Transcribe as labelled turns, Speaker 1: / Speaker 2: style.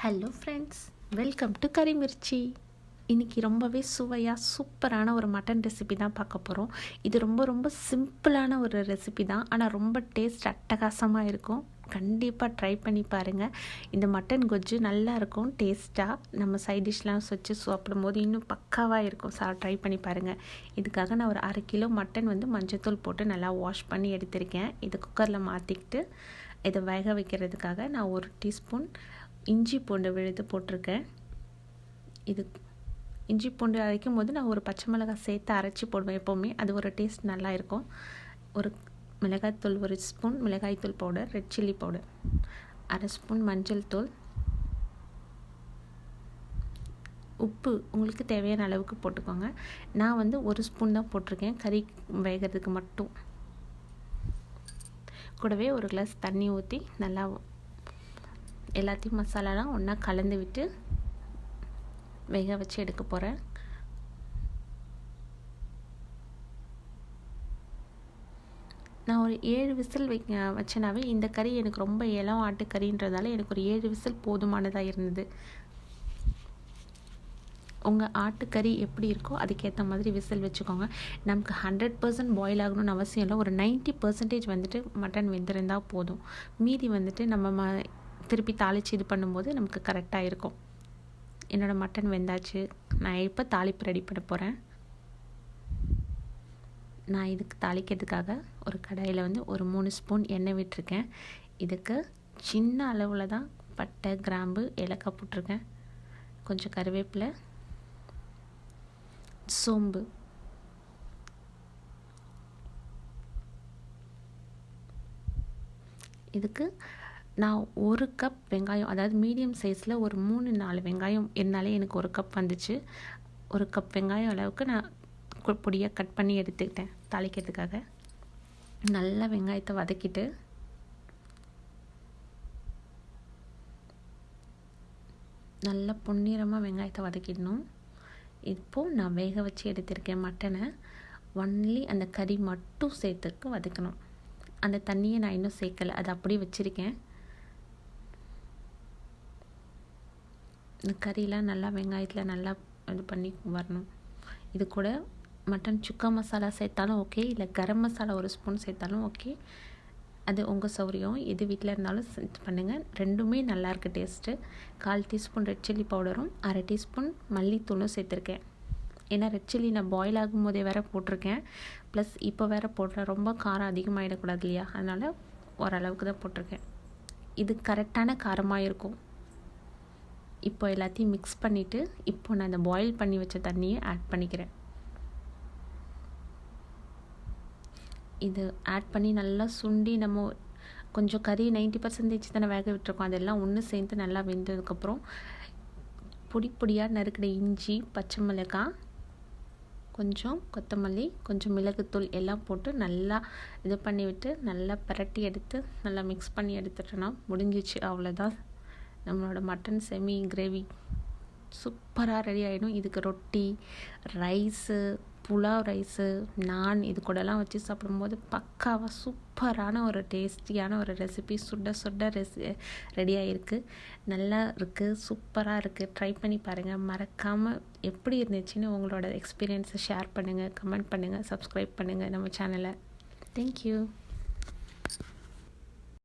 Speaker 1: Hello friends, welcome to கறி மிர்ச்சி. இன்றைக்கி ரொம்பவே சுவையாக சூப்பரான ஒரு மட்டன் ரெசிபி தான் பார்க்க போகிறோம். இது ரொம்ப சிம்பிளான ஒரு ரெசிபி தான், ஆனால் ரொம்ப டேஸ்ட் அட்டகாசமாக இருக்கும். கண்டிப்பாக ட்ரை பண்ணி பாருங்கள். இந்த மட்டன் கொஜ்ஜு நல்லா இருக்கும், டேஸ்ட்டாக நம்ம சைட் டிஷ்லாம் வச்சு சாப்பிடும்போது இன்னும் பக்காவாக இருக்கும். ட்ரை பண்ணி பாருங்கள். இதுக்காக நான் ஒரு 1/2 கிலோ மட்டன் மஞ்சத்தூள் போட்டு நல்லா வாஷ் பண்ணி எடுத்திருக்கேன். இது குக்கரில் மாற்றிக்கிட்டு இதை வேக வைக்கிறதுக்காக நான் 1 டீஸ்பூன் இஞ்சி பூண்டு விழுது போட்டிருக்கேன். இது இஞ்சி பூண்டு அரைக்கும் போது நான் ஒரு பச்சை மிளகாய் சேர்த்து அரைச்சி போடுவேன் எப்போவுமே. அது ஒரு டேஸ்ட் நல்லா இருக்கும். ஒரு மிளகாய்த்தூள் 1 ஸ்பூன் மிளகாய்த்தூள் powder, red chilli powder 1/2 spoon மஞ்சள் தூள், உப்பு உங்களுக்கு தேவையான அளவுக்கு போட்டுக்கோங்க. நான் 1 ஸ்பூன் தான் போட்டிருக்கேன் கறி வேகிறதுக்கு மட்டும். கூடவே 1 கிளாஸ் தண்ணி ஊற்றி நல்லா எல்லாத்தையும் மசாலாலாம் ஒன்றா கலந்து விட்டு வேக வச்சு எடுக்க போகிறேன். நான் ஒரு 7 விசில் வச்சேனாவே இந்த கறி எனக்கு ரொம்ப இளம் ஆட்டுக்கறின்றதால எனக்கு ஒரு 7 விசில் போதுமானதாக இருந்தது. உங்கள் ஆட்டுக்கறி எப்படி இருக்கோ அதுக்கேற்ற மாதிரி விசில் வச்சுக்கோங்க. நமக்கு 100% பாயில் ஆகணும்னு அவசியம் இல்லை. ஒரு 90% மட்டன் வெந்திருந்தால் போதும். மீதி நம்ம திருப்பி தாளித்து இது பண்ணும்போது நமக்கு கரெக்டாக இருக்கும். என்னோடய மட்டன் வெந்தாச்சு. நான் இப்போ தாளிப்பு ரெடி பண்ண போகிறேன். நான் இதுக்கு தாளிக்கிறதுக்காக ஒரு கடாயில் ஒரு 3 ஸ்பூன் எண்ணெய் விட்டுருக்கேன். இதுக்கு சின்ன அளவில் தான் பட்டை, கிராம்பு, ஏலக்காய் போட்டிருக்கேன். கொஞ்சம் கருவேப்பிலை, சோம்பு, இதுக்கு நான் 1 கப் வெங்காயம், அதாவது மீடியம் சைஸில் ஒரு 3-4 வெங்காயம் இருந்தாலே எனக்கு 1 கப் வந்துச்சு. 1 கப் வெங்காயம் அளவுக்கு நான் பொடியாக கட் பண்ணி எடுத்துக்கிட்டேன் தாளிக்கிறதுக்காக. நல்லா வெங்காயத்தை வதக்கிட்டு நல்லா பொன்னிறமாக வெங்காயத்தை வதக்கிடணும். இப்போது நான் வேக வச்சு எடுத்திருக்கேன் மட்டனை. ஒன்லி அந்த கறி மட்டும் சேர்த்துக்கு வதக்கணும். அந்த தண்ணியை நான் இன்னும் சேர்க்கலை, அதை அப்படியே வச்சுருக்கேன். இந்த கறியெலாம் நல்லா வெங்காயத்தில் நல்லா இது பண்ணி வரணும். இது கூட மட்டன் சுக்கா மசாலா சேர்த்தாலும் ஓகே, இல்லை கரம் மசாலா 1 ஸ்பூன் சேர்த்தாலும் ஓகே. அது உங்கள் சௌரியம், எது வீட்டில் இருந்தாலும் இது பண்ணுங்கள். ரெண்டுமே நல்லாயிருக்கு டேஸ்ட்டு. 1/4 டீஸ்பூன் ரெட் சில்லி பவுடரும் 1/2 டீஸ்பூன் மல்லித்தூளும் சேர்த்துருக்கேன். ஏன்னா ரெட் சில்லி நான் பாயில் ஆகும் போதே வேறு போட்டிருக்கேன், ப்ளஸ் இப்போ வேறு போடுறேன். ரொம்ப காரம் அதிகமாகிடக்கூடாது இல்லையா, அதனால் ஓரளவுக்கு தான் போட்டிருக்கேன். இது கரெக்டான காரமாக இருக்கும். இப்போ எல்லாத்தையும் மிக்ஸ் பண்ணிவிட்டு இப்போ நான் இந்த பாயில் பண்ணி வச்ச தண்ணியை ஆட் பண்ணிக்கிறேன். இது ஆட் பண்ணி நல்லா சுண்டி நம்ம கொஞ்சம் கறி 90% தானே வேக விட்டுருக்கோம், அதெல்லாம் ஒன்று சேர்ந்து நல்லா வெந்ததுக்கப்புறம் பொடியாக நறுக்கிற இஞ்சி, பச்சை மிளகாய், கொஞ்சம் கொத்தமல்லி, கொஞ்சம் மிளகுத்தூள் எல்லாம் போட்டு நல்லா இது பண்ணிவிட்டு நல்லா பரட்டி எடுத்து நல்லா மிக்ஸ் பண்ணி எடுத்துட்டோன்னா முடிஞ்சிச்சு. அவ்வளோதான், நம்மளோட மட்டன் செமி கிரேவி சூப்பராக ரெடி ஆகிடும். இதுக்கு ரொட்டி, ரைஸு, புலாவ் ரைஸு, நான் இது கூடலாம் வச்சு சாப்பிடும்போது பக்காவாக சூப்பரான ஒரு டேஸ்டியான ஒரு ரெசிபி சுட ரெடி ஆகிருக்கு. நல்லா இருக்குது, சூப்பராக இருக்குது. ட்ரை பண்ணி பாருங்கள். மறக்காமல் எப்படி இருந்துச்சுன்னு உங்களோட எக்ஸ்பீரியன்ஸை ஷேர் பண்ணுங்கள், கமெண்ட் பண்ணுங்கள், சப்ஸ்கிரைப் பண்ணுங்கள் நம்ம சேனலை. தேங்க்யூ.